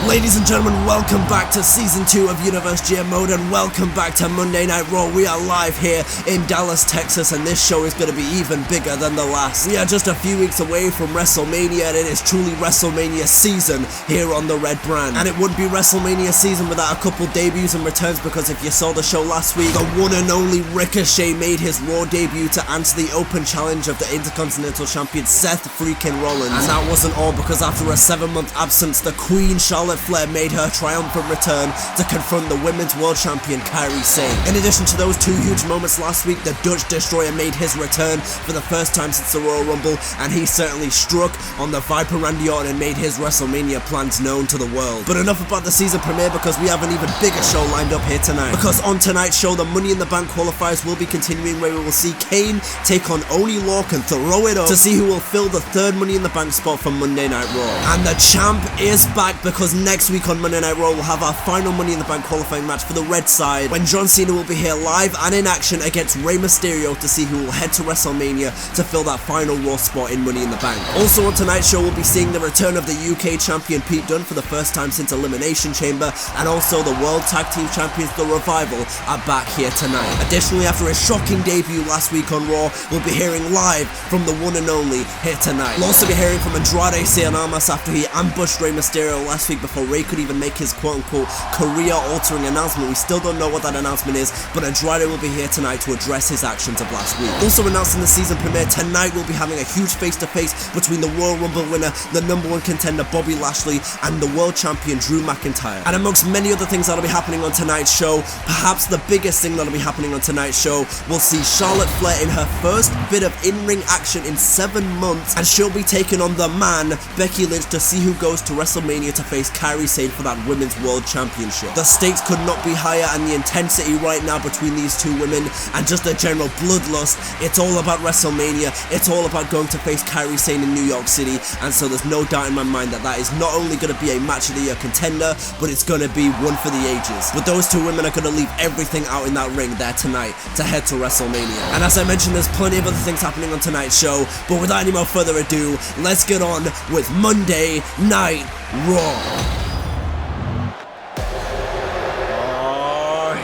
Ladies and gentlemen, welcome back to Season 2 of Universe GM Mode, and welcome back to Monday Night Raw. We are live here in Dallas, Texas, and this show is going to be even bigger than the last. We are just a few weeks away from WrestleMania, and it is truly WrestleMania season here on the Red Brand. And it wouldn't be WrestleMania season without a couple debuts and returns, because if you saw the show last week, the one and only Ricochet made his Raw debut to answer the open challenge of the Intercontinental Champion Seth freaking Rollins. And that wasn't all, because after a 7-month absence, the Queen Charlotte Flair made her triumphant return to confront the Women's World Champion Kairi Sane. In addition to those two huge moments last week, the Dutch Destroyer made his return for the first time since the Royal Rumble, and he certainly struck on the Viper Randy Orton and made his WrestleMania plans known to the world. But enough about the season premiere, because we have an even bigger show lined up here tonight. Because on tonight's show, the Money in the Bank qualifiers will be continuing, where we will see Kane take on Oney Lorcan and throw it up to see who will fill the third Money in the Bank spot for Monday Night Raw. And the champ is back, because next week on Monday Night Raw we'll have our final Money in the Bank qualifying match for the red side, when John Cena will be here live and in action against Rey Mysterio to see who will head to WrestleMania to fill that final Raw spot in Money in the Bank. Also on tonight's show we'll be seeing the return of the UK champion Pete Dunne for the first time since Elimination Chamber, and also the World Tag Team Champions The Revival are back here tonight. Additionally, after a shocking debut last week on Raw, we'll be hearing live from the one and only here tonight. We'll also be hearing from Andrade, Cien, Almas after he ambushed Rey Mysterio last week before Rey could even make his quote-unquote career-altering announcement. We still don't know what that announcement is, but Andrade will be here tonight to address his actions of last week. Also announcing the season premiere, tonight we'll be having a huge face-to-face between the Royal Rumble winner, the #1 contender Bobby Lashley, and the world champion Drew McIntyre. And amongst many other things that'll be happening on tonight's show, perhaps the biggest thing that'll be happening on tonight's show, we'll see Charlotte Flair in her first bit of in-ring action in 7 months, and she'll be taking on the man, Becky Lynch, to see who goes to WrestleMania to face Kairi Sane for that Women's World Championship. The stakes could not be higher, and the intensity right now between these two women and just the general bloodlust, it's all about WrestleMania, it's all about going to face Kairi Sane in New York City, and so there's no doubt in my mind that that is not only going to be a match of the year contender, but it's going to be one for the ages. But those two women are going to leave everything out in that ring there tonight to head to WrestleMania. And as I mentioned, there's plenty of other things happening on tonight's show, but without any more further ado, let's get on with Monday Night Raw.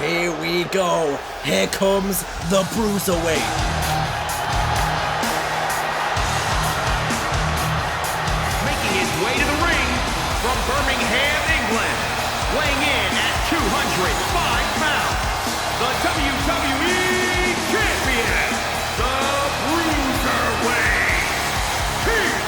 Here we go. Here comes the Bruiserweight. Making his way to the ring from Birmingham, England, weighing in at 205 pounds, the WWE Champion, the Bruiserweight, Pete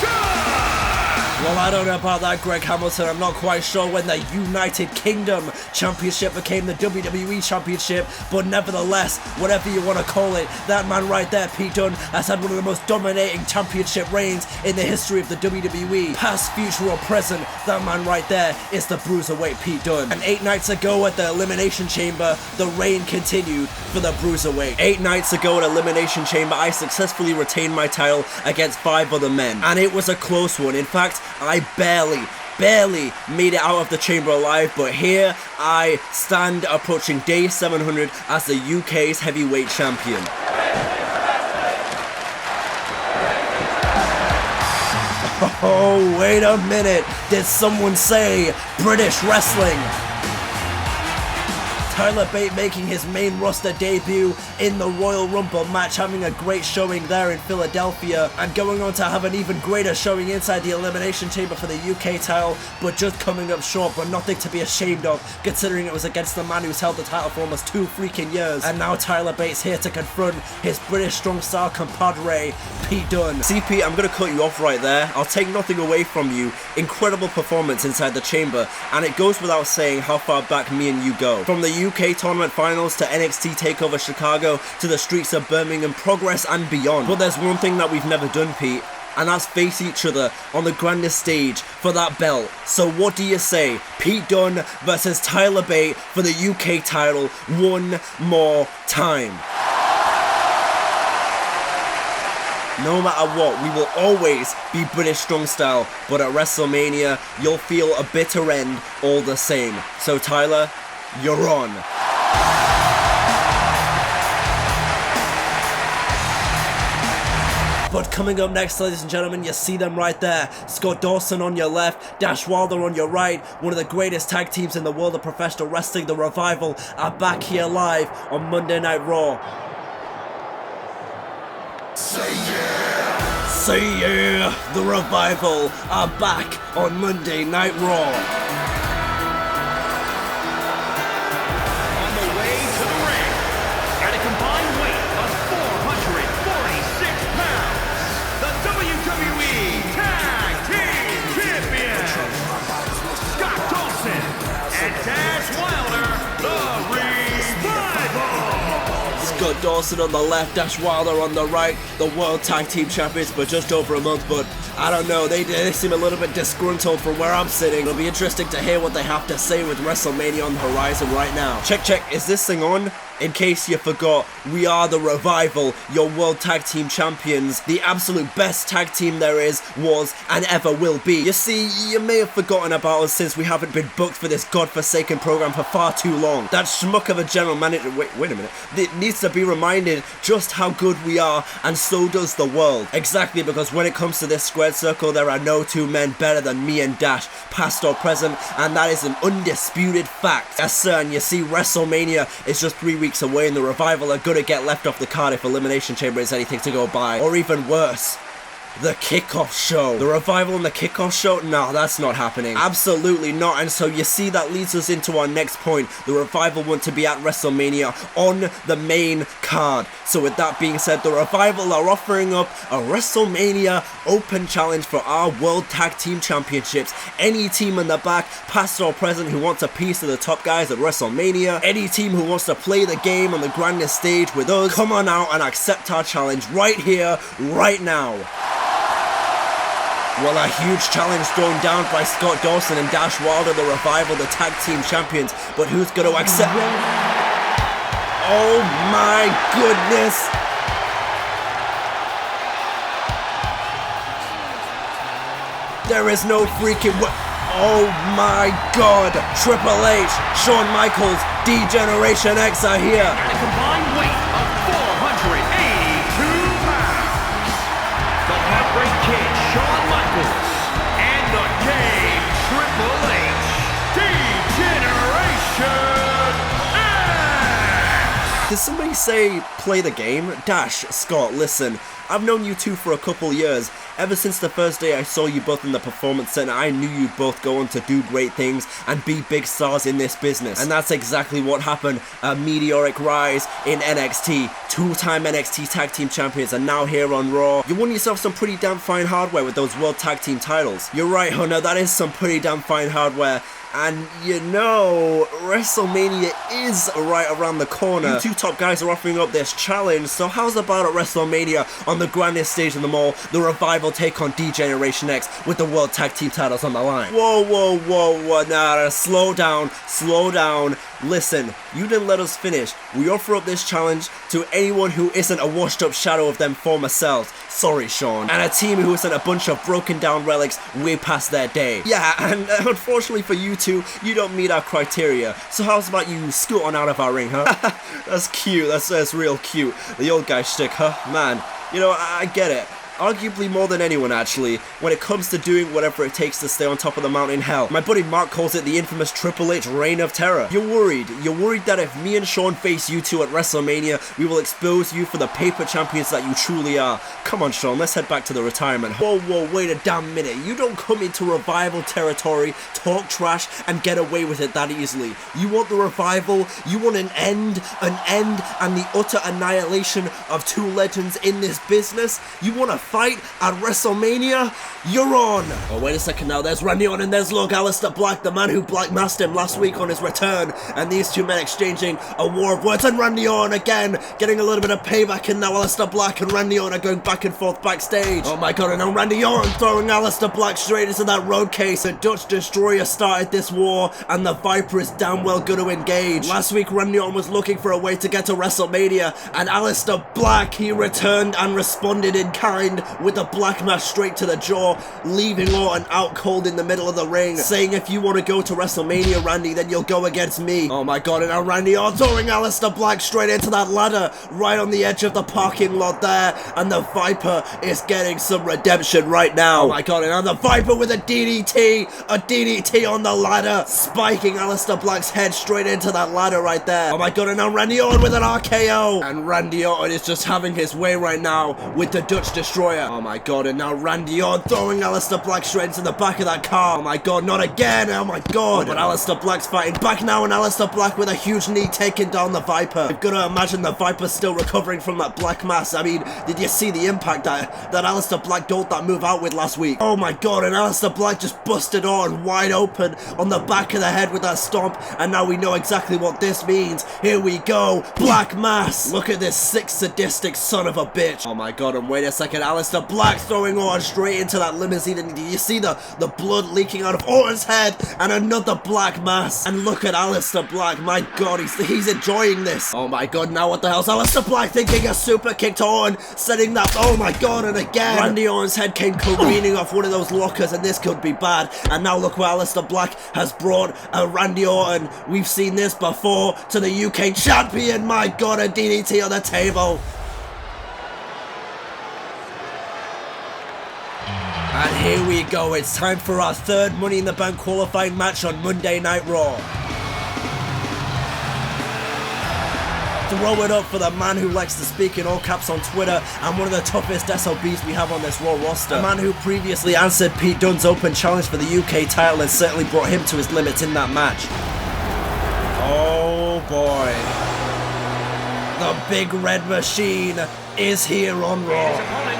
Dunne! Well, I don't know about that, Greg Hamilton. I'm not quite sure when the United Kingdom Championship became the WWE Championship, but nevertheless, whatever you want to call it, that man right there, Pete Dunne, has had one of the most dominating championship reigns in the history of the WWE. Past, future, or present, that man right there is the Bruiserweight Pete Dunne. And 8 nights ago at the Elimination Chamber, the reign continued for the Bruiserweight. 8 nights ago at Elimination Chamber, I successfully retained my title against 5 other men, and it was a close one. In fact, I barely made it out of the chamber alive, but here I stand approaching day 700 as the UK's heavyweight champion. Oh, wait a minute, did someone say British wrestling? Tyler Bate making his main roster debut in the Royal Rumble match, having a great showing there in Philadelphia, and going on to have an even greater showing inside the Elimination Chamber for the UK title, but just coming up short, but nothing to be ashamed of, considering it was against the man who's held the title for almost 2 freaking years. And now Tyler Bate's here to confront his British strong style compadre, Pete Dunne. See, Pete, I'm going to cut you off right there. I'll take nothing away from you. Incredible performance inside the chamber, and it goes without saying how far back me and you go. From the UK Tournament Finals to NXT TakeOver Chicago to the streets of Birmingham, progress and beyond. But there's one thing that we've never done, Pete, and that's face each other on the grandest stage for that belt. So what do you say? Pete Dunne versus Tyler Bate for the UK title one more time. No matter what, we will always be British strong style, but at WrestleMania, you'll feel a bitter end all the same. So Tyler, you're on. But coming up next, ladies and gentlemen, you see them right there. Scott Dawson on your left, Dash Wilder on your right. One of the greatest tag teams in the world of professional wrestling, The Revival, are back here live on Monday Night Raw. Say yeah! Say yeah! The Revival are back on Monday Night Raw. On the way to the ring, at a combined weight of 446 pounds, the WWE Tag Team Champions, Scott Dawson and Dash Wilder, the Revival. Scott Dawson on the left, Dash Wilder on the right, the World Tag Team Champions for just over a month, but I don't know, they seem a little bit disgruntled from where I'm sitting. It'll be interesting to hear what they have to say with WrestleMania on the horizon right now. Check, is this thing on? In case you forgot, we are the Revival, your World Tag Team Champions, the absolute best tag team there is, was, and ever will be. You see, you may have forgotten about us since we haven't been booked for this godforsaken program for far too long. That schmuck of a general manager, wait a minute, it needs to be reminded just how good we are, and so does the world. Exactly, because when it comes to this squared circle, there are no two men better than me and Dash, past or present, and that is an undisputed fact. Yes sir, and you see, WrestleMania is just 3 weeks away, and the Revival are gonna get left off the card if Elimination Chamber is anything to go by. Or even worse, the kickoff show. The Revival and the kickoff show? No, that's not happening. Absolutely not. And so you see, that leads us into our next point. The Revival want to be at WrestleMania on the main card. So with that being said, the Revival are offering up a WrestleMania open challenge for our World Tag Team Championships. Any team in the back, past or present, who wants a piece of the top guys at WrestleMania, any team who wants to play the game on the grandest stage with us, come on out and accept our challenge right here, right now. Well, a huge challenge thrown down by Scott Dawson and Dash Wilder, the Revival, the Tag Team Champions. But who's going to accept? Oh my goodness! There is no freaking way. Oh my god! Triple H, Shawn Michaels, Degeneration X are here. At a combined weight of 482 pounds, the Heartbreak Kid, Shawn Michaels, and the King, Triple H, Degeneration X! Did somebody say play the game? Dash, Scott, listen, I've known you two for a couple years. Ever since the first day I saw you both in the Performance Center, I knew you'd both go on to do great things and be big stars in this business. And that's exactly what happened. A meteoric rise in NXT. Two-time NXT Tag Team Champions, and now here on Raw. You won yourself some pretty damn fine hardware with those World Tag Team titles. You're right, Hunter, that is some pretty damn fine hardware. And you know, WrestleMania is right around the corner. You two top guys are offering up this challenge, so how's about at WrestleMania on the grandest stage in them all, the Revival take on Degeneration X with the World Tag Team titles on the line? Whoa, nah, slow down. Listen, you didn't let us finish. We offer up this challenge to anyone who isn't a washed up shadow of them former selves. Sorry, Sean. And a team who isn't a bunch of broken down relics way past their day. Yeah, and unfortunately for you two, you don't meet our criteria. So how's about you scoot on out of our ring, huh? That's cute, that's real cute. The old guy shtick, huh? Man, you know, I get it. Arguably more than anyone, actually, when it comes to doing whatever it takes to stay on top of the mountain. Hell, my buddy Mark calls it the infamous Triple H Reign of Terror. You're worried that if me and Sean face you two at WrestleMania, we will expose you for the paper champions that you truly are. Come on, Sean, let's head back to the retirement. Whoa, wait a damn minute. You don't come into Revival territory, talk trash, and get away with it that easily. You want the Revival, you want an end, and the utter annihilation of two legends in this business? You want a fight at WrestleMania? You're on! Oh, wait a second now, there's Randy Orton and there's Alistair Black, the man who black masked him last week on his return, and these two men exchanging a war of words, and Randy Orton again getting a little bit of payback, and now Alistair Black and Randy Orton are going back and forth backstage. Oh my god, and now Randy Orton throwing Alistair Black straight into that road case. The Dutch Destroyer started this war, and the Viper is damn well going to engage. Last week, Randy Orton was looking for a way to get to WrestleMania, and Alistair Black, he returned and responded in kind with a black mask straight to the jaw, leaving Orton out cold in the middle of the ring, saying if you want to go to WrestleMania, Randy, then you'll go against me. Oh my god, and now Randy Orton throwing Alistair Black straight into that ladder, right on the edge of the parking lot there, and the Viper is getting some redemption right now. Oh my god, and now the Viper with a DDT on the ladder, spiking Alistair Black's head straight into that ladder right there. Oh my god, and now Randy Orton with an RKO, and Randy Orton is just having his way right now with the Dutch Destroyer. Oh my god, and now Randy Orton throwing Alistair Black straight into the back of that car. Oh my god, not again. Oh my god. But Alistair Black's fighting back now, and Alistair Black with a huge knee taking down the Viper. You've got to imagine the Viper's still recovering from that black mass. I mean, did you see the impact that Alistair Black doled that move out with last week? Oh my god, and Alistair Black just busted on wide open on the back of the head with that stomp, and now we know exactly what this means. Here we go. Black mass. Look at this sick, sadistic son of a bitch. Oh my god, and wait a second. Alistair Black throwing Orton straight into that limousine, and you see the blood leaking out of Orton's head, and another black mass. And look at Alistair Black. My god, he's enjoying this. Oh my god, now what the hell's Alistair Black thinking? A super kick to Orton, setting that. Oh my god, and again Randy Orton's head came careening off one of those lockers, and this could be bad. And now look where Alistair Black has brought Randy Orton. We've seen this before, to the UK champion. My god, a DDT on the table. And here we go, it's time for our third Money in the Bank qualifying match on Monday Night Raw. Throw it up for the man who likes to speak in all caps on Twitter, and one of the toughest SOBs we have on this Raw roster. A man who previously answered Pete Dunne's open challenge for the UK title and certainly brought him to his limits in that match. Oh boy. The Big Red Machine is here on Raw.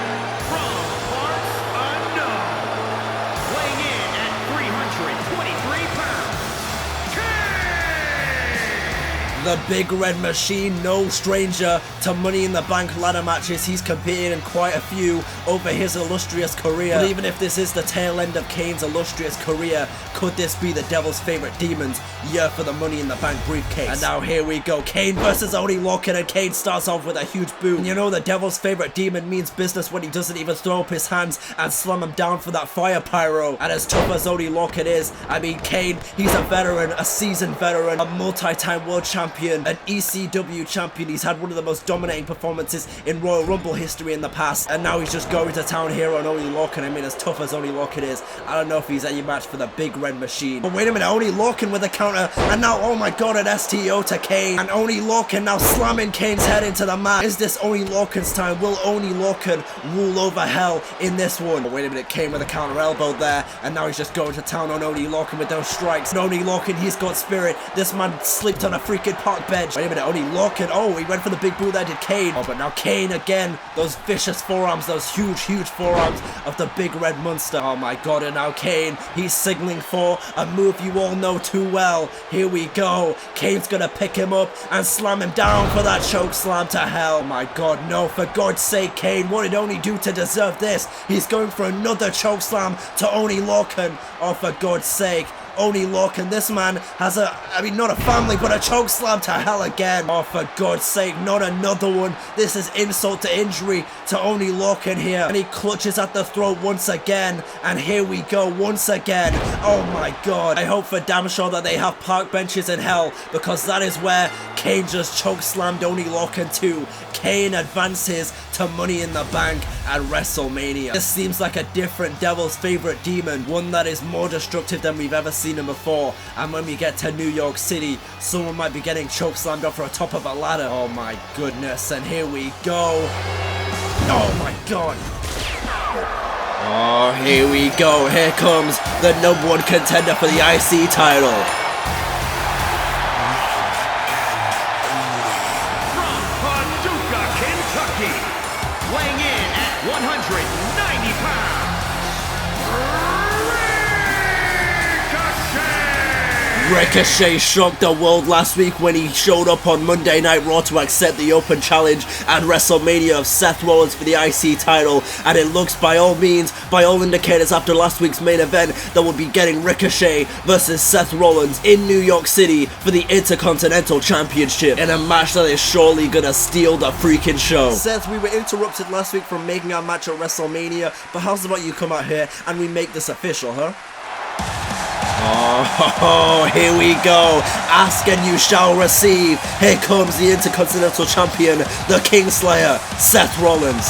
The Big Red Machine, no stranger to Money in the Bank ladder matches. He's competed in quite a few over his illustrious career. But even if this is the tail end of Kane's illustrious career, could this be the Devil's favorite demons year for the Money in the Bank briefcase? And now here we go, Kane versus Oney Lorcan, and Kane starts off with a huge boot. And you know the Devil's favorite demon means business when he doesn't even throw up his hands and slam him down for that fire pyro. And as tough as Oney Lorcan is, I mean, Kane, he's a veteran, a seasoned veteran, a multi-time world champion, an ECW champion. He's had one of the most dominating performances in Royal Rumble history in the past, and now he's just going to town here on Oney Lorcan. I mean, as tough as Oney Lorcan is, I don't know if he's any match for the Big Red Machine. But wait a minute, Oney Lorcan with a counter, and now, oh my god, an STO to Kane, and Oney Lorcan now slamming Kane's head into the mat. Is this Oney Lorcan's time? Will Oney Lorcan rule over hell in this one? But wait a minute, Kane with a counter elbow there, and now he's just going to town on Oney Lorcan with those strikes. And Oney Lorcan, he's got spirit. This man slipped on a freaking park bench. Wait a minute, Oney Lorcan, oh, he went for the big boot there, did Kane. Oh, but now Kane again, those vicious forearms, those huge forearms of the Big Red Monster. Oh my god, and now Kane, he's signaling for a move you all know too well. Here we go, Kane's gonna pick him up and slam him down for that choke slam to hell. Oh my god, no, for God's sake, Kane, what did Oney do to deserve this? He's going for another choke slam to Oney Lorcan. Oh, for God's sake. Oney Lorcan, this man has not a family, but a choke slam to hell again. Oh, for God's sake, not another one. This is insult to injury to Oney Lorcan here. And he clutches at the throat once again. And here we go once again. Oh my god. I hope for damn sure that they have park benches in hell, because that is where Kane just choke slammed Oney Lorcan to. Kane advances to Money in the Bank at WrestleMania. This seems like a different Devil's favorite demon, one that is more destructive than we've ever seen him before. And when we get to New York City, someone might be getting choke slammed off the top of a ladder. Oh my goodness, and here we go. Oh my god. Oh, here we go. Here comes the #1 contender for the IC title. Weighing in at 190 Ricochet shocked the world last week when he showed up on Monday Night Raw to accept the open challenge at WrestleMania of Seth Rollins for the IC title, and it looks by all means, by all indicators after last week's main event, that we'll be getting Ricochet versus Seth Rollins in New York City for the Intercontinental Championship in a match that is surely gonna steal the freaking show. Seth, we were interrupted last week from making our match at WrestleMania, but how's about you come out here and we make this official, huh? Oh, here we go. Ask and you shall receive. Here comes the Intercontinental Champion, the Kingslayer, Seth Rollins.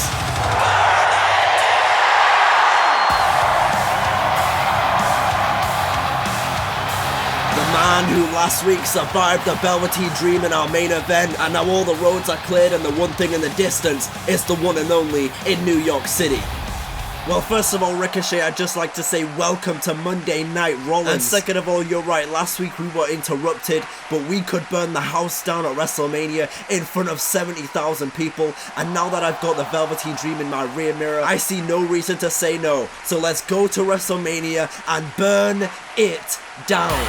The man who last week survived the Velveteen Dream in our main event, and now all the roads are cleared and the one thing in the distance is the one and only in New York City. Well, first of all, Ricochet, I'd just like to say welcome to Monday Night Rollins. And second of all, you're right, last week we were interrupted, but we could burn the house down at WrestleMania in front of 70,000 people, and now that I've got the Velveteen Dream in my rear mirror, I see no reason to say no. So let's go to WrestleMania and burn it down.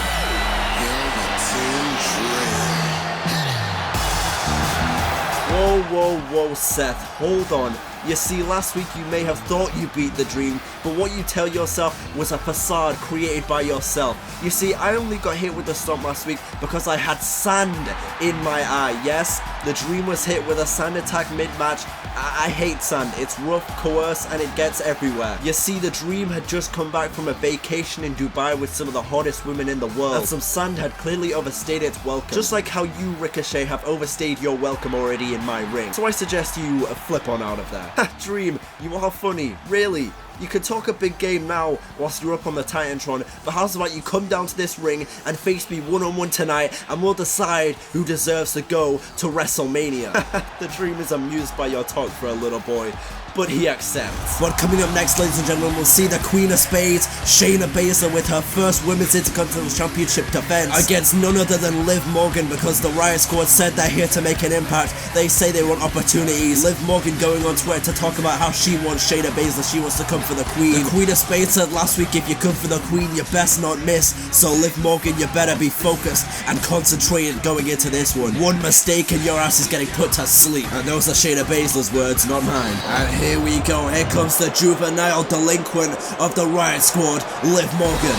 Whoa, Seth, hold on. You see, last week you may have thought you beat the dream, but what you tell yourself was a facade created by yourself. You see, I only got hit with the stomp last week because I had sand in my eye. Yes, the dream was hit with a sand attack mid-match. I hate sand. It's rough, coarse, and it gets everywhere. You see, the dream had just come back from a vacation in Dubai with some of the hottest women in the world, and some sand had clearly overstayed its welcome. Just like how you, Ricochet, have overstayed your welcome already in my ring. So I suggest you flip on out of there. Dream, you are funny, really. You can talk a big game now whilst you're up on the Titantron, but how's about you come down to this ring and face me one-on-one tonight, and we'll decide who deserves to go to WrestleMania. The Dream is amused by your talk for a little boy, but he accepts. But coming up next, ladies and gentlemen, we'll see the Queen of Spades, Shayna Baszler, with her first Women's Intercontinental Championship defense against none other than Liv Morgan, because the Riot Squad said they're here to make an impact. They say they want opportunities. Liv Morgan going on Twitter to talk about how she wants Shayna Baszler, she wants to come for the Queen. The Queen of Spades said last week, if you come for the Queen, you best not miss. So Liv Morgan, you better be focused and concentrated going into this one. One mistake and your ass is getting put to sleep. And those are Shayna Baszler's words, not mine. And here we go. Here comes the juvenile delinquent of the Riot Squad, Liv Morgan.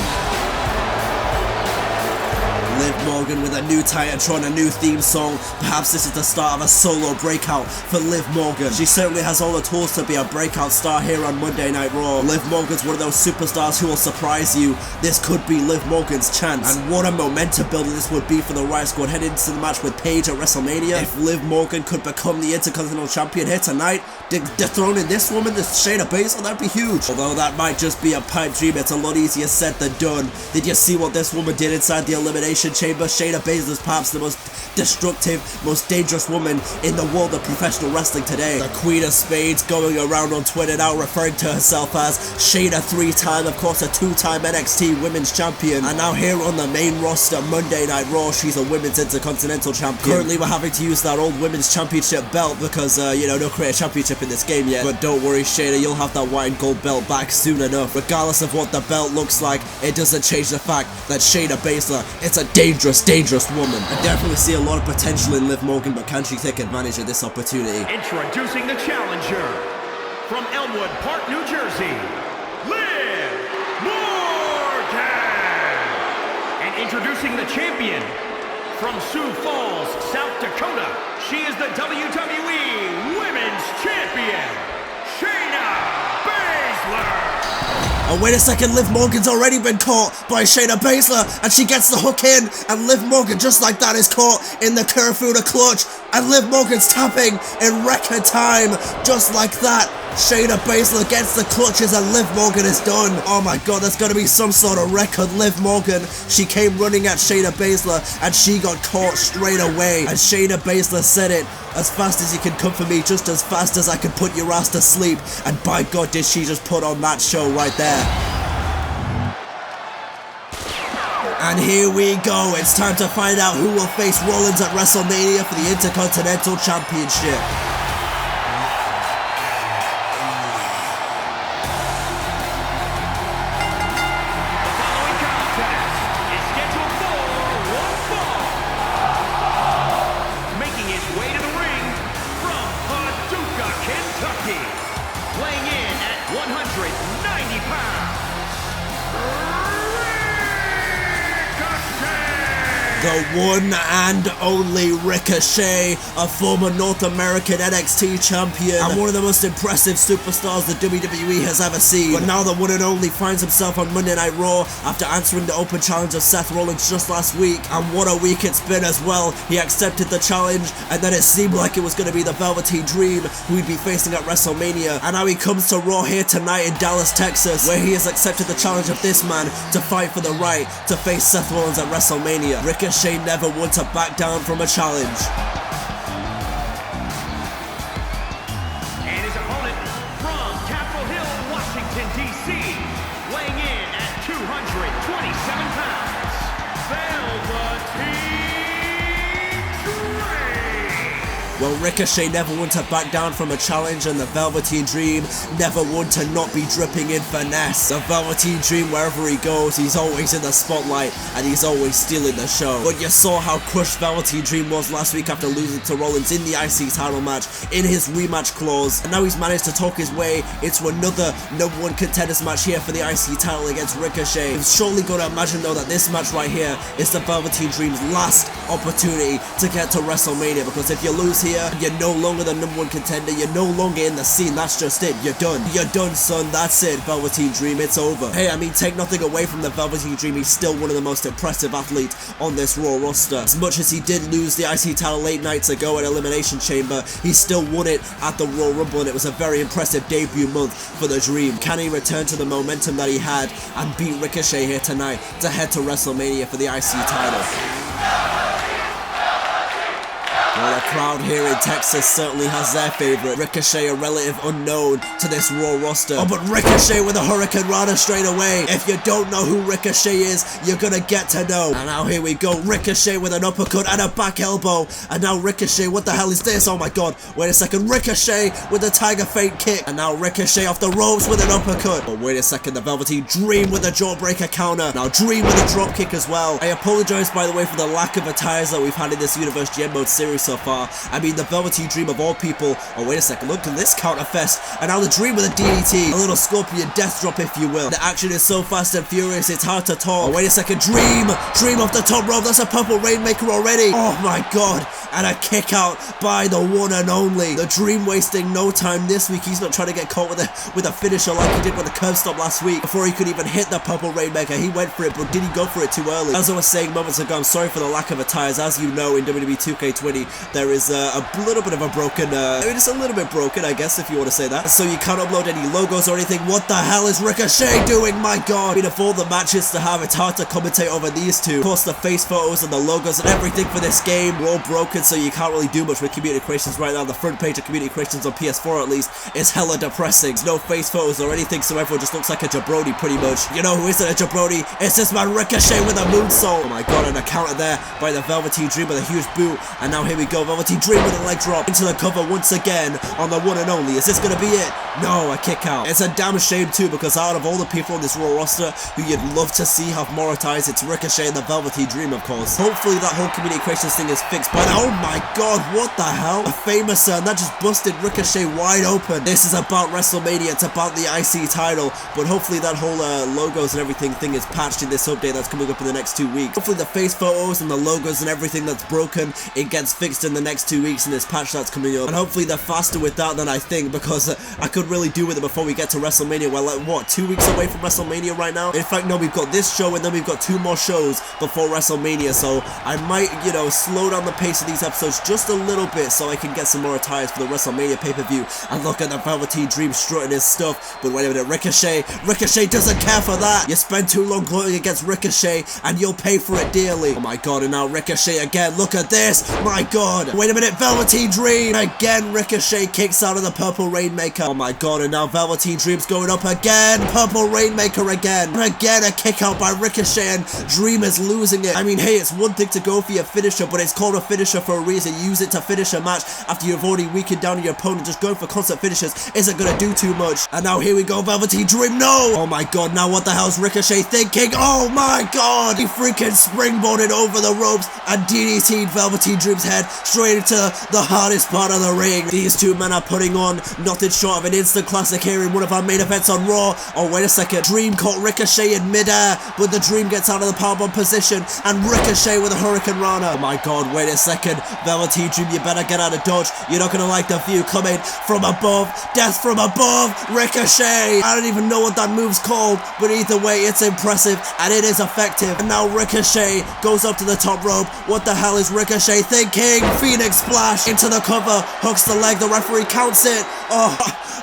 Liv Morgan with a new Titantron, a new theme song. Perhaps this is the start of a solo breakout for Liv Morgan. She certainly has all the tools to be a breakout star here on Monday Night Raw. Liv Morgan's one of those superstars who will surprise you. This could be Liv Morgan's chance. And what a momentum builder this would be for the Riot Squad heading into the match with Paige at WrestleMania. If Liv Morgan could become the Intercontinental Champion here tonight, dethroning this woman, this Shayna Baszler, that'd be huge. Although that might just be a pipe dream, it's a lot easier said than done. Did you see what this woman did inside the Elimination Chamber? Shayna Baszler is perhaps the most destructive, most dangerous woman in the world of professional wrestling today. The Queen of Spades going around on Twitter now referring to herself as Shayna, 3-time, of course a 2-time NXT Women's Champion, and now here on the main roster Monday Night Raw, she's a Women's Intercontinental Champion. Currently we're having to use that old Women's Championship belt because, no Creator Championship in this game yet, but don't worry Shayna, you'll have that white and gold belt back soon enough. Regardless of what the belt looks like, it doesn't change the fact that Shayna Baszler, it's a dangerous woman. I definitely see a lot of potential in Liv Morgan, but can she take advantage of this opportunity? Introducing the challenger from Elmwood Park, New Jersey, Liv Morgan. And introducing the champion from Sioux Falls, South Dakota, she is the WWE Women's Champion, Shayna Baszler. Oh, wait a second, Liv Morgan's already been caught by Shayna Baszler, and she gets the hook in, and Liv Morgan, just like that, is caught in the Kirifuda clutch, and Liv Morgan's tapping in record time, just like that. Shayna Baszler gets the clutches and Liv Morgan is done. Oh my god, there's gotta be some sort of record. Liv Morgan, she came running at Shayna Baszler and she got caught straight away. And Shayna Baszler said it, as fast as you can come for me, just as fast as I can put your ass to sleep. And by god, did she just put on that show right there. And here we go, it's time to find out who will face Rollins at WrestleMania for the Intercontinental Championship. the one and only Ricochet, a former North American NXT champion and one of the most impressive superstars the WWE has ever seen. But now the one and only finds himself on Monday Night Raw after answering the open challenge of Seth Rollins just last week, and what a week it's been as well. He accepted the challenge, and then it seemed like it was going to be the Velveteen Dream who he'd be facing at WrestleMania, and now he comes to Raw here tonight in Dallas, Texas, where he has accepted the challenge of this man to fight for the right to face Seth Rollins at WrestleMania. Ricochet never wants to back down from a challenge. And his opponent from Capitol Hill, Washington, D.C., weighing in at 227 pounds, Velveteen Dream. Well, Ricochet never wants to back down from a challenge, and the Velveteen Dream never want to not be dripping in finesse. The Velveteen Dream, wherever he goes, he's always in the spotlight, and he's always stealing the show. But you saw how crushed Velveteen Dream was last week after losing to Rollins in the IC title match in his rematch clause, and now he's managed to talk his way into another #1 contenders match here for the IC title against Ricochet. You've surely got to imagine though that this match right here is the Velveteen Dream's last opportunity to get to WrestleMania, because if you lose here, you're no longer the #1 contender, you're no longer in the scene, that's just it, you're done. You're done, son, that's it, Velveteen Dream, it's over. Hey, I mean, take nothing away from the Velveteen Dream, he's still one of the most impressive athletes on this Raw roster. As much as he did lose the IC title 8 nights ago at Elimination Chamber, he still won it at the Royal Rumble, and it was a very impressive debut month for the Dream. Can he return to the momentum that he had and beat Ricochet here tonight to head to WrestleMania for the IC title? Well, the crowd here in Texas certainly has their favorite. Ricochet, a relative unknown to this Raw roster. Oh, but Ricochet with a Hurricane Rana straight away. If you don't know who Ricochet is, you're gonna get to know. And now here we go. Ricochet with an uppercut and a back elbow. And now Ricochet, what the hell is this? Oh my god. Wait a second. Ricochet with a Tiger Feint kick. And now Ricochet off the ropes with an uppercut. But wait a second. The Velveteen Dream with a jawbreaker counter. Now Dream with a drop kick as well. I apologize, by the way, for the lack of attires that we've had in this Universe GM mode series so far. I mean, the Velveteen Dream of all people. Oh, wait a second, look at this counter fest. And now the Dream with a DDT. A little Scorpion death drop, if you will. The action is so fast and furious, it's hard to talk. Oh, wait a second, Dream off the top rope. That's a Purple Rainmaker already. Oh my god. And a kick out by the one and only. The Dream wasting no time this week. He's not trying to get caught with a finisher like he did with the curve stop last week. Before he could even hit the Purple Rainmaker, he went for it, but did he go for it too early? As I was saying moments ago, I'm sorry for the lack of attires. As you know, in WWE 2K20, there is a little bit of a broken, I mean, it's a little bit broken, I guess, if you want to say that. So you can't upload any logos or anything. What the hell is Ricochet doing? My god. I mean, of all the matches to have, it's hard to commentate over these two. Of course, the face photos and the logos and everything for this game were all broken, so you can't really do much with community creations right now. The front page of community creations on PS4, at least, is hella depressing. There's no face photos or anything, so everyone just looks like a jabroni, pretty much. You know who isn't a jabroni? It's this man Ricochet with a moonsault. Oh my god, and a counter there by the Velveteen Dream with a huge boot. And now here we go, Velveteen Dream with a leg drop into the cover once again on the one and only. Is this gonna be it? No, a kick out. It's a damn shame too, because out of all the people on this Raw roster who you'd love to see have more attires, it's Ricochet and the Velveteen Dream, of course. Hopefully that whole community creations thing is fixed by now. Oh my god, what the hell? A famous and that just busted Ricochet wide open. This is about WrestleMania, it's about the IC title, but hopefully that whole logos and everything thing is patched in this update that's coming up in the next 2 weeks. Hopefully the face photos and the logos and everything that's broken, it gets fixed in the next 2 weeks in this patch that's coming up. And hopefully they're faster with that than I think, because I could really do with it before we get to WrestleMania. We're like, what, 2 weeks away from WrestleMania right now? In fact, no, we've got this show and then we've got 2 more shows before WrestleMania, so I might, you know, slow down the pace of these episodes just a little bit so I can get some more attires for the WrestleMania pay-per-view. And look at the Velveteen Dream strutting his stuff. But wait a minute, Ricochet doesn't care for that. You spend too long going against Ricochet and you'll pay for it dearly. Oh my god, and now Ricochet again. Look at this. My god. Wait a minute, Velveteen Dream. Again, Ricochet kicks out of the Purple Rainmaker. Oh my god, and now Velveteen Dream's going up again. Purple Rainmaker again. And again, a kick out by Ricochet, and Dream is losing it. I mean, hey, it's one thing to go for your finisher, but it's called a finisher for for a reason. Use it to finish a match after you've already weakened down your opponent. Just going for constant finishes isn't going to do too much. And now here we go, Velveteen Dream. No! Oh my god, now what the hell's Ricochet thinking? Oh my god! He freaking springboarded over the ropes and DDT'd Velveteen Dream's head straight into the hardest part of the ring. These two men are putting on nothing short of an instant classic here in one of our main events on Raw. Oh, wait a second. Dream caught Ricochet in midair, but the Dream gets out of the powerbomb position and Ricochet with a Hurricane Rana. Oh my god, wait a second. Velveteen Dream, you better get out of dodge. You're not gonna like the view coming from above. Death from above. Ricochet. I don't even know what that move's called, but either way, it's impressive and it is effective. And now Ricochet goes up to the top rope. What the hell is Ricochet thinking? Phoenix Splash into the cover. Hooks the leg. The referee counts it. Oh,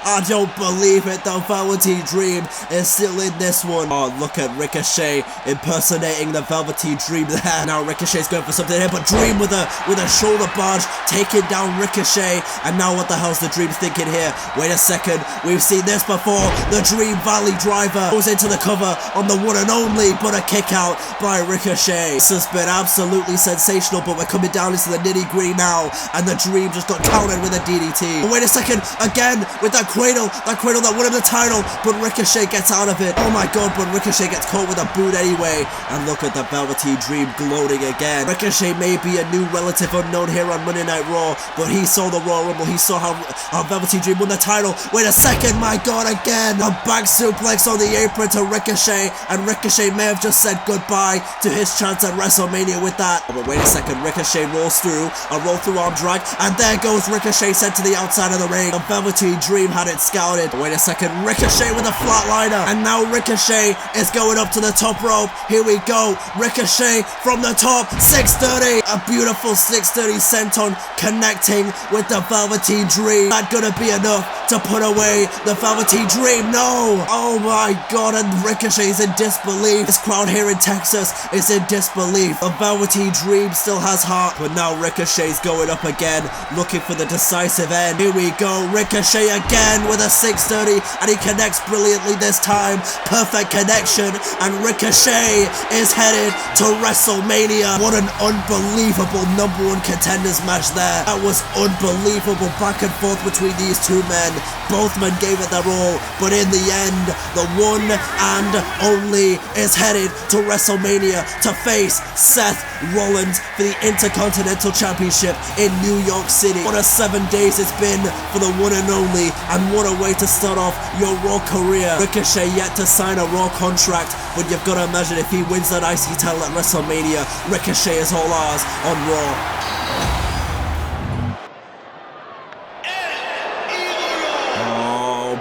I don't believe it. The Velveteen Dream is still in this one. Oh, look at Ricochet impersonating the Velveteen Dream there. Now Ricochet's going for something here, but Dream with a shoulder barge taking down Ricochet. And now what the hell's the Dream thinking here? Wait a second. We've seen this before. The Dream Valley Driver goes into the cover on the one and only, but a kick out by Ricochet. This has been absolutely sensational, but we're coming down into the nitty-gritty now, and the Dream just got countered with a DDT. But wait a second, again with that cradle that won him the title, but Ricochet gets out of it. Oh my god, but Ricochet gets caught with a boot anyway. And look at the Velveteen Dream gloating again. Ricochet may be a new relative unknown here on Monday Night Raw, but he saw the Royal Rumble. He saw how Velveteen Dream won the title. Wait a second, my god, again. A back suplex on the apron to Ricochet, and Ricochet may have just said goodbye to his chance at WrestleMania with that. But wait a second, Ricochet rolls through, a roll through arm drag, and there goes Ricochet sent to the outside of the ring. The Velveteen Dream had it scouted. But wait a second, Ricochet with a flatliner, and now Ricochet is going up to the top rope. Here we go, Ricochet from the top, 630, a beautiful 630 senton connecting with the Velveteen Dream. Not gonna be enough to put away the Velveteen Dream. No! Oh my god, and Ricochet's in disbelief. This crowd here in Texas is in disbelief. The Velveteen Dream still has heart, but now Ricochet's going up again, looking for the decisive end. Here we go, Ricochet again with a 630, and he connects brilliantly this time. Perfect connection, and Ricochet is headed to WrestleMania. What an unbelievable #1 contenders match there. That was unbelievable back and forth between these two men. Both men gave it their all, but in the end, the one and only is headed to WrestleMania to face Seth Rollins for the Intercontinental Championship in New York City. What a 7 days it's been for the one and only, and what a way to start off your Raw career. Ricochet yet to sign a Raw contract, but you've got to imagine if he wins that IC title at WrestleMania, Ricochet is all ours on Raw.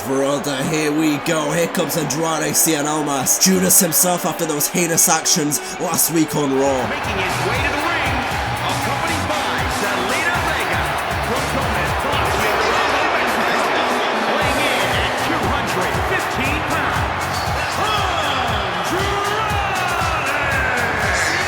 Brother, here we go. Here comes Andrade, Cien, Almas. Judas himself after those heinous actions last week on Raw. Making his way to the ring, accompanied by Zelina Vega from Contenders, weighing in at 215 pounds,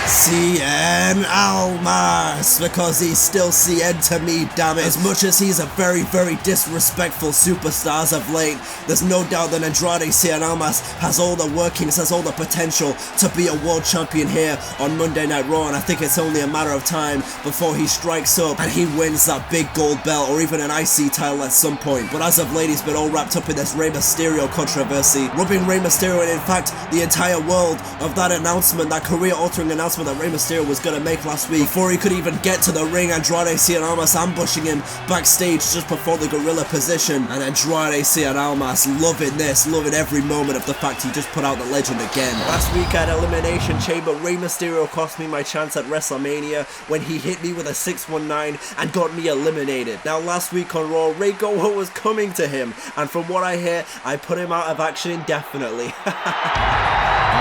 Cien Almas, because he's still Cien to me, damn it. As much as he's a very, very disrespectful superstar as of late, there's no doubt that Andrade Cien Almas has all the workings, has all the potential to be a world champion here on Monday Night Raw, and I think it's only a matter of time before he strikes up and he wins that big gold belt or even an IC title at some point. But as of late, he's been all wrapped up in this Rey Mysterio controversy, rubbing Rey Mysterio and in fact the entire world of that announcement, that career-altering announcement that Rey Mysterio was going to make last week. Before he could even get to the ring, Andrade Cien Almas ambushing him backstage just before the gorilla position, and Andrade Cien Almas loving this, loving every moment of the fact he just put out the legend again. Last week at Elimination Chamber, Rey Mysterio cost me my chance at WrestleMania when he hit me with a 619 and got me eliminated. Now last week on Raw, Ray Goho was coming to him, and from what I hear, I put him out of action indefinitely.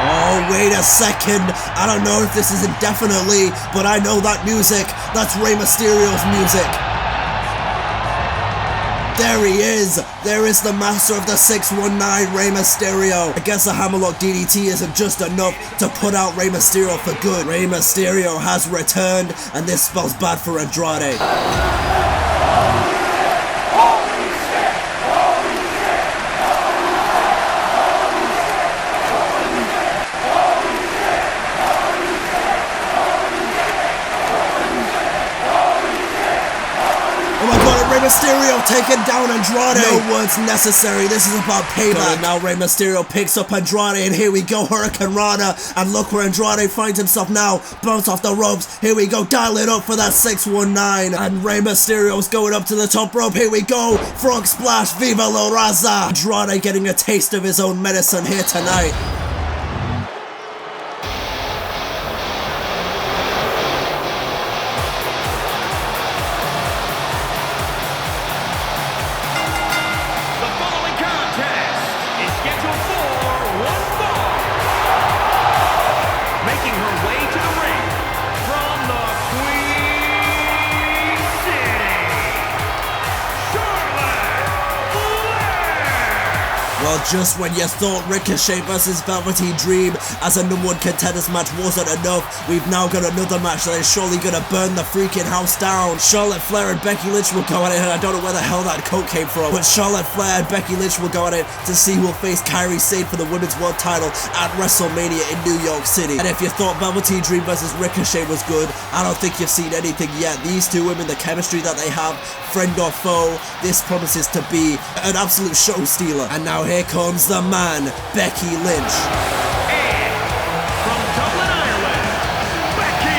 Oh, wait a second. I don't know if this is indefinitely, but I know that music. That's Rey Mysterio's music. There he is. There is the master of the 619, Rey Mysterio. I guess a hammerlock DDT isn't just enough to put out Rey Mysterio for good. Rey Mysterio has returned, and this spells bad for Andrade. Rey Mysterio taking down Andrade. No words necessary. This is about payback. And now Rey Mysterio picks up Andrade, and here we go, Hurricane Rana. And look where Andrade finds himself now. Bounce off the ropes. Here we go, dial it up for that 619. And Rey Mysterio's going up to the top rope. Here we go, frog splash, Viva la Raza. Andrade getting a taste of his own medicine here tonight. Well, just when you thought Ricochet versus Velveteen Dream as a #1 Contenders match wasn't enough, we've now got another match that is surely gonna burn the freaking house down. Charlotte Flair and Becky Lynch will go at it, and I don't know where the hell that coat came from, but Charlotte Flair and Becky Lynch will go at it to see who will face Kairi Sane for the Women's World title at WrestleMania in New York City. And if you thought Velveteen Dream versus Ricochet was good, I don't think you've seen anything yet. These two women, the chemistry that they have, friend or foe, this promises to be an absolute show stealer. And now here comes the man, Becky Lynch. And from Dublin, Ireland, Becky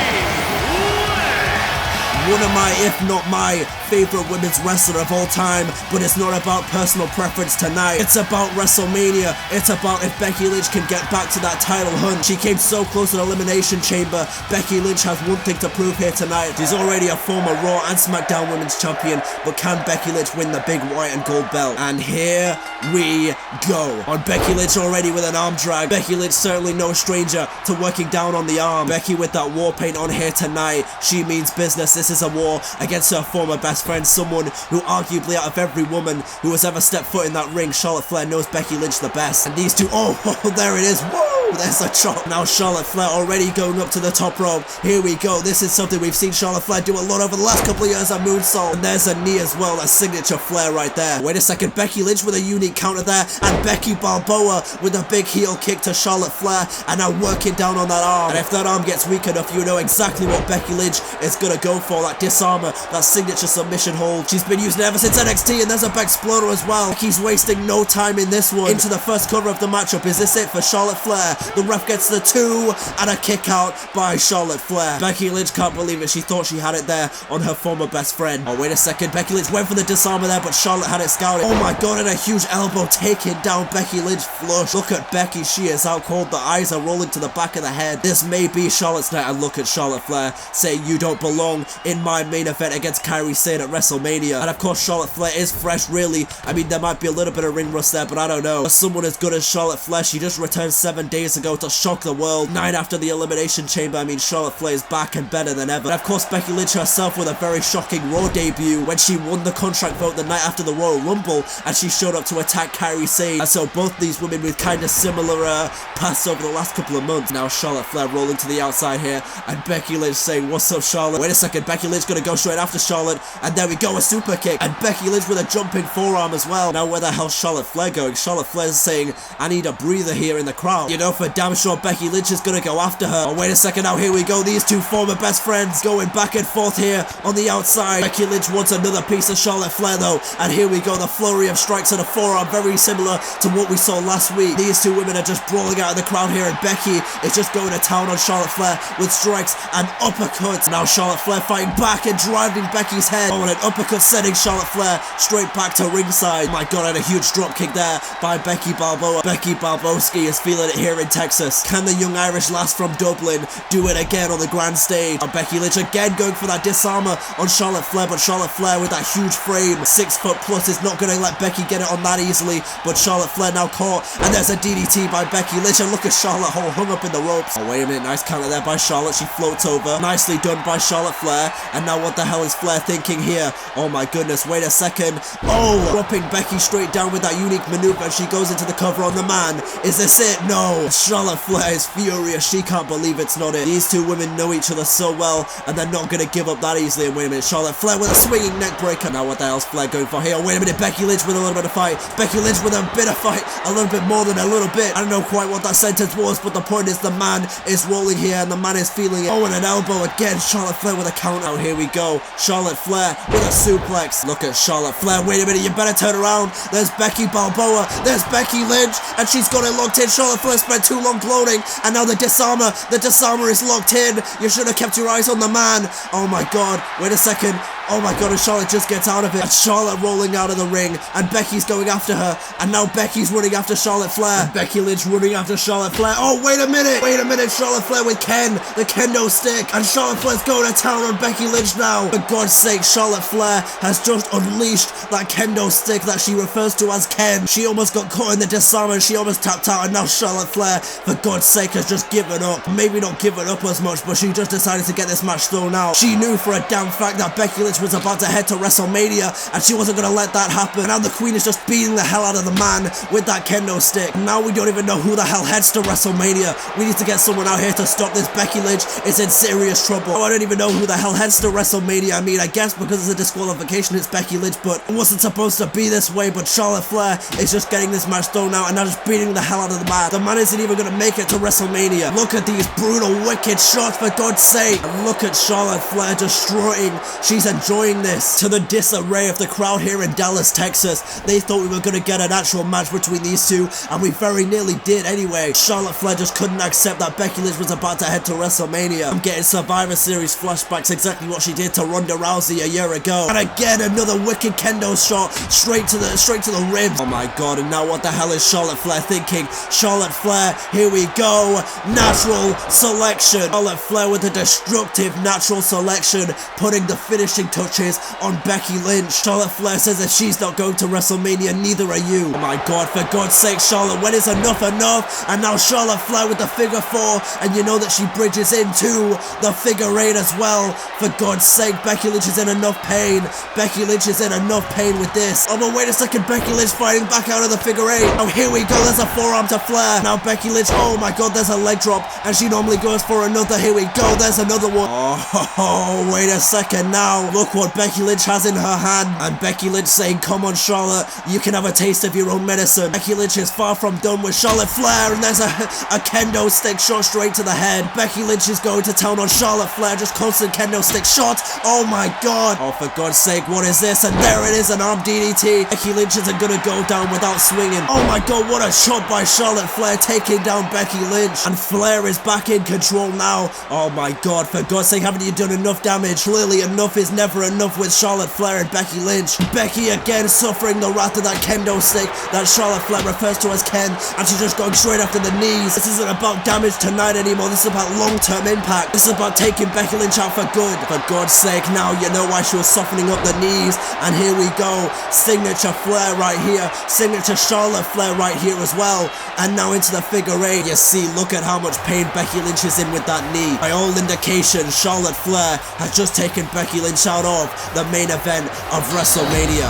Lynch. One of my, if not my, favorite women's wrestler of all time, but it's not about personal preference tonight. It's about WrestleMania. It's about if Becky Lynch can get back to that title hunt. She came so close in Elimination Chamber. Becky Lynch has one thing to prove here tonight. She's already a former Raw and SmackDown Women's Champion, but can Becky Lynch win the big white and gold belt? And here we go. On Becky Lynch already with an arm drag. Becky Lynch certainly no stranger to working down on the arm. Becky with that war paint on here tonight. She means business. This is a war against her former best friend, someone who arguably out of every woman who has ever stepped foot in that ring, Charlotte Flair knows Becky Lynch the best. And these two, oh, there it is. Whoa, there's a chop. Now Charlotte Flair already going up to the top rope. Here we go. This is something we've seen Charlotte Flair do a lot over the last couple of years, a moonsault. And there's a knee as well, a signature Flair right there. Wait a second, Becky Lynch with a unique counter there, and Becky Balboa with a big heel kick to Charlotte Flair, and now working down on that arm. And if that arm gets weak enough, you know exactly what Becky Lynch is gonna go for, that disarmer, that signature submission hold. She's been using it ever since NXT, and there's a back exploder as well. Becky's wasting no time in this one. Into the first cover of the matchup. Is this it for Charlotte Flair? The ref gets the 2 and a kick out by Charlotte Flair. Becky Lynch can't believe it. She thought she had it there on her former best friend. Oh, wait a second. Becky Lynch went for the disarmer there, but Charlotte had it scouted. Oh my god, and a huge elbow taking down Becky Lynch flush. Look at Becky. She is out cold. The eyes are rolling to the back of the head. This may be Charlotte's night. And look at Charlotte Flair saying, "You don't belong in my main event against Kairi Sane at WrestleMania." And of course, Charlotte Flair is fresh, really. I mean, there might be a little bit of ring rust there, but I don't know. As someone as good as Charlotte Flair, she just returned 7 days ago to shock the world. 9 after the Elimination Chamber. I mean, Charlotte Flair is back and better than ever. And of course, Becky Lynch herself with a very shocking Raw debut when she won the contract vote the night after the Royal Rumble, and she showed up to attack Kairi Sane. And so both these women with kind of similar paths over the last couple of months. Now Charlotte Flair rolling to the outside here, and Becky Lynch saying, "What's up, Charlotte?" Wait a second, Becky Lynch gonna go straight after Charlotte, and there we go, a super kick, and Becky Lynch with a jumping forearm as well. Now where the hell's Charlotte Flair going? Charlotte Flair's saying, "I need a breather here in the crowd." You know for damn sure Becky Lynch is gonna go after her. Oh, wait a second, now here we go, these two former best friends going back and forth here on the outside. Becky Lynch wants another piece of Charlotte Flair though, and here we go, the flurry of strikes and a forearm, very similar to what we saw last week. These two women are just brawling out of the crowd here, and Becky is just going to town on Charlotte Flair with strikes and uppercuts. Now Charlotte Flair fighting back and driving Becky's head. Oh, and an uppercut sending Charlotte Flair straight back to ringside. Oh my god, and a huge drop kick there by Becky Balboa. Becky Balboski is feeling it here in Texas. Can the young Irish lass from Dublin do it again on the grand stage? And Becky Lynch again going for that disarmer on Charlotte Flair, but Charlotte Flair with that huge frame, 6 foot plus, is not going to let Becky get it on that easily. But Charlotte Flair now caught, and there's a DDT by Becky Lynch, and look at Charlotte hung up in the ropes. Oh, wait a minute, nice counter there by Charlotte. She floats over. Nicely done by Charlotte Flair. And now what the hell is Flair thinking here? Oh my goodness, wait a second. Oh, dropping Becky straight down with that unique maneuver, and she goes into the cover on the man. Is this it? No. Charlotte Flair is furious. She can't believe it's not it. These two women know each other so well, and they're not going to give up that easily. And wait a minute, Charlotte Flair with a swinging neck breaker. Now what the hell's Flair going for here? Oh, wait a minute, Becky Lynch with a little bit of fight. Becky Lynch with a bit of fight. A little bit more than a little bit. I don't know quite what that sentence was, but the point is the man is rolling here, and the man is feeling it. Oh, and an elbow again. Charlotte Flair with a count out. Here we go. Charlotte Flair with a suplex. Look at Charlotte Flair. Wait a minute, you better turn around. There's Becky Balboa. There's Becky Lynch, and she's got it locked in. Charlotte Flair spent too long gloating, and now the disarmer is locked in. You should have kept your eyes on the man. Oh my god, wait a second. Oh my god, and Charlotte just gets out of it. And Charlotte rolling out of the ring, and Becky's going after her, and now Becky's running after Charlotte Flair. And Becky Lynch running after Charlotte Flair. Oh, wait a minute, Charlotte Flair with Ken, the kendo stick, and Charlotte Flair's going to town on Becky Lynch now. For God's sake, Charlotte Flair has just unleashed that kendo stick that she refers to as Ken. She almost got caught in the disarmer, she almost tapped out, and now Charlotte Flair, for God's sake, has just given up. Maybe not given up as much, but she just decided to get this match thrown out. She knew for a damn fact that Becky Lynch was about to head to WrestleMania, and she wasn't going to let that happen. And now the Queen is just beating the hell out of the man with that kendo stick. Now we don't even know who the hell heads to WrestleMania. We need to get someone out here to stop this. Becky Lynch is in serious trouble. Oh, I don't even know who the hell heads to WrestleMania. I mean, I guess because it's a disqualification, it's Becky Lynch, but it wasn't supposed to be this way. But Charlotte Flair is just getting this match thrown out, and now just beating the hell out of the man. The man isn't even going to make it to WrestleMania. Look at these brutal, wicked shots, for God's sake. And look at Charlotte Flair destroying. She's enjoying this. To the disarray of the crowd here in Dallas, Texas. They thought we were going to get an actual match between these two, and we very nearly did anyway. Charlotte Flair just couldn't accept that Becky Lynch was about to head to WrestleMania. I'm getting Survivor Series flashbacks, exactly what she did to Ronda Rousey a year ago. And again, another wicked kendo shot straight to the ribs. Oh my god, and now what the hell is Charlotte Flair thinking? Charlotte Flair, here we go. Natural selection. Charlotte Flair with a destructive natural selection, putting the finishing touches on Becky Lynch. Charlotte Flair says that she's not going to WrestleMania, neither are you. Oh my god, for God's sake, Charlotte, when is enough enough? And now Charlotte Flair with the figure 4, and you know that she bridges into the figure 8 as well. For God's sake, Becky Lynch is in enough pain. Becky Lynch is in enough pain with this. Oh, but wait a second, Becky Lynch fighting back out of the figure 8. Oh, here we go, there's a forearm to Flair. Now Becky Lynch, oh my god, there's a leg drop, and she normally goes for another. Here we go, there's another one. Oh, wait a second now. Look what Becky Lynch has in her hand, and Becky Lynch saying, come on Charlotte, you can have a taste of your own medicine. Becky Lynch is far from done with Charlotte Flair, and there's a kendo stick shot straight to the head. Becky Lynch is going to town on Charlotte Flair, just constant kendo stick shot. Oh my god. Oh, for God's sake, what is this? And there it is, an arm DDT. Becky Lynch isn't gonna go down without swinging. Oh my god, what a shot by Charlotte Flair, taking down Becky Lynch, and Flair is back in control now. Oh my god, for God's sake, haven't you done enough damage? Clearly enough is never enough with Charlotte Flair and Becky Lynch. Becky again suffering the wrath of that kendo stick that Charlotte Flair refers to as Ken, and she's just going straight after the knees. This isn't about damage tonight anymore, this is about long-term impact. This is about taking Becky Lynch out for good. For God's sake, now you know why she was softening up the knees, and here we go. Signature Flair right here, signature Charlotte Flair right here as well, and now into the figure 8. You see, look at how much pain Becky Lynch is in with that knee. By all indications, Charlotte Flair has just taken Becky Lynch out of the main event of WrestleMania.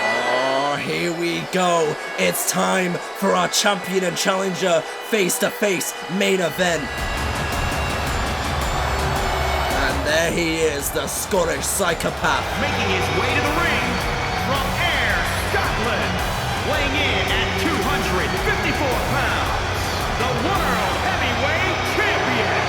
Oh, here we go. It's time for our champion and challenger face-to-face main event. And there he is, the Scottish psychopath. Making his way to the ring from Ayr, Scotland, weighing in at 254 pounds, the World Heavyweight Champion,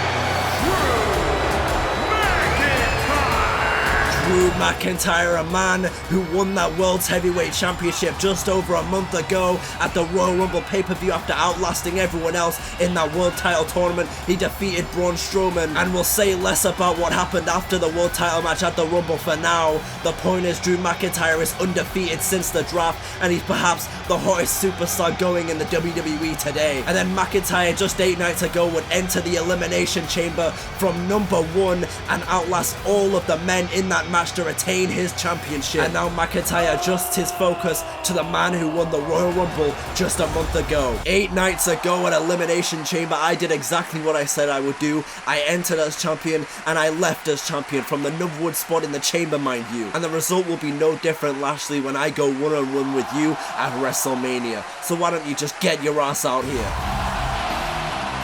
Drew McIntyre, a man who won that World Heavyweight Championship just over a month ago at the Royal Rumble pay-per-view after outlasting everyone else in that World Title tournament. He defeated Braun Strowman, and we'll say less about what happened after the World Title match at the Rumble for now. The point is, Drew McIntyre is undefeated since the draft, and he's perhaps the hottest superstar going in the WWE today. And then McIntyre just 8 nights ago would enter the Elimination Chamber from number 1 and outlast all of the men in that match to retain his championship. And now McIntyre adjusts his focus to the man who won the Royal Rumble just a month ago. 8 nights ago at Elimination Chamber, I did exactly what I said I would do. I entered as champion and I left as champion from the number 1 spot in the chamber, mind you. And the result will be no different, Lashley, when I go one-on-one with you at WrestleMania. So why don't you just get your ass out here?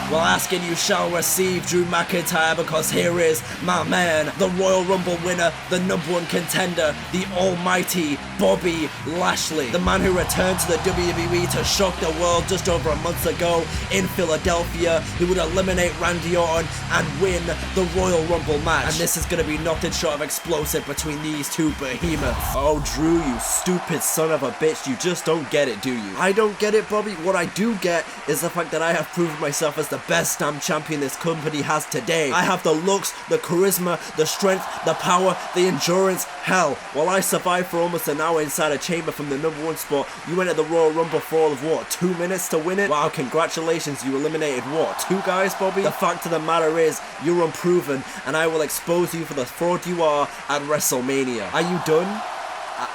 Well, ask and you shall receive, Drew McIntyre, because here is my man, the Royal Rumble winner, the number 1 contender, the almighty Bobby Lashley. The man who returned to the WWE to shock the world just over a month ago in Philadelphia, who would eliminate Randy Orton and win the Royal Rumble match. And this is going to be nothing short of explosive between these two behemoths. Oh, Drew, you stupid son of a bitch, you just don't get it, do you? I don't get it, Bobby. What I do get is the fact that I have proven myself as the best damn champion this company has today. I have the looks, the charisma, the strength, the power, the endurance. Hell, while I survived for almost an hour inside a chamber from the number 1 spot, you entered the Royal Rumble for all of what, 2 minutes to win it? Wow, congratulations, you eliminated what, 2 guys, Bobby? The fact of the matter is, you're unproven, and I will expose you for the fraud you are at WrestleMania. Are you done?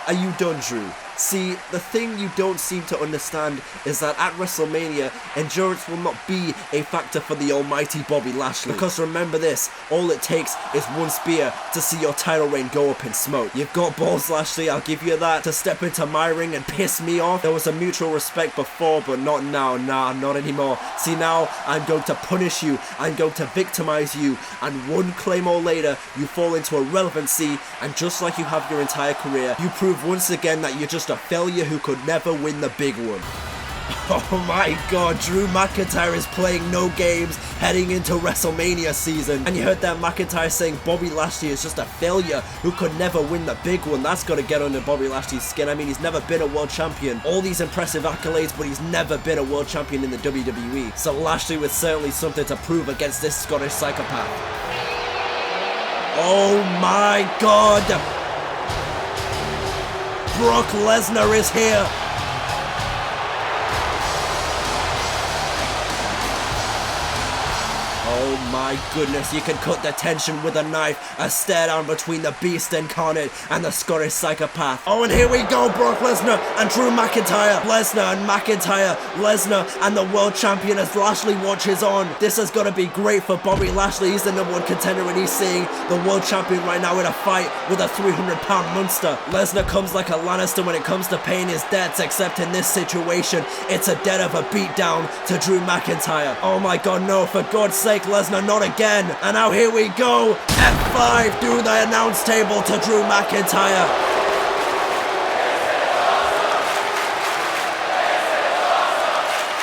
Are you done, Drew? See, the thing you don't seem to understand is that at WrestleMania, endurance will not be a factor for the almighty Bobby Lashley. Because remember this, all it takes is 1 spear to see your title reign go up in smoke. You've got balls, Lashley, I'll give you that, to step into my ring and piss me off. There was a mutual respect before, but not now. Nah, not anymore. See, now I'm going to punish you, I'm going to victimize you, and 1 Claymore later, you fall into irrelevancy, and just like you have your entire career, you prove once again that you're just a failure who could never win the big one. Oh my god, Drew McIntyre is playing no games heading into WrestleMania season. And you heard that McIntyre saying Bobby Lashley is just a failure who could never win the big one. That's got to get under Bobby Lashley's skin. I mean, he's never been a world champion. All these impressive accolades, but he's never been a world champion in the WWE. So Lashley was certainly something to prove against this Scottish psychopath. Oh my god! Brock Lesnar is here. Oh my goodness, you can cut the tension with a knife, a stare down between the beast incarnate and the Scottish psychopath. Oh, and here we go, Brock Lesnar and Drew McIntyre. Lesnar and McIntyre, Lesnar and the world champion as Lashley watches on. This has got to be great for Bobby Lashley. He's the number 1 contender and he's seeing the world champion right now in a fight with a 300-pound monster. Lesnar comes like a Lannister when it comes to paying his debts, except in this situation, it's a debt of a beatdown to Drew McIntyre. Oh my god, no, for God's sake, Lesnar, not again. And now here we go. F5 through the announce table to Drew McIntyre.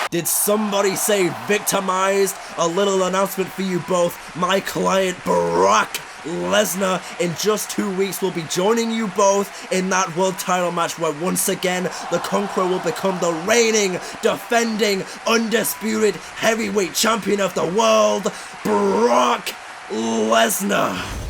Did somebody say victimized? A little announcement for you both. My client Brock Lesnar in just 2 weeks will be joining you both in that world title match where once again the Conqueror will become the reigning, defending, undisputed heavyweight champion of the world, Brock Lesnar.